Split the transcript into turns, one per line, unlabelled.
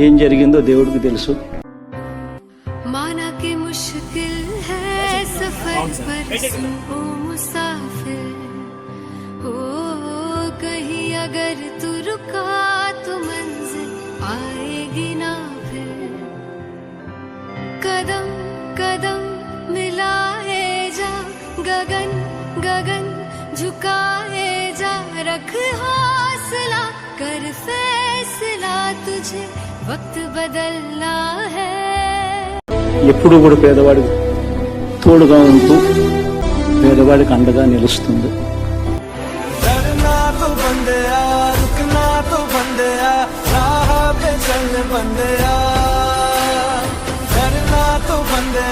ఏం జరిగిందో దేవుడికి తెలుసు.
माना कि मुश्किल है सफर पर ओ मुसाफिर हो, कहीं अगर तू रुका तो मंजिल आएगी ना फिर. कदम कदम मिलाए जा, गगन गगन झुकाए जा, रख हौसला कर फैसला, तुझे वक्त बदलना है.
ఎప్పుడు కూడా పేదవాడికి తోడుగా ఉంటూ పేదవాడికి అండగా నిలుస్తుంది.
बंदे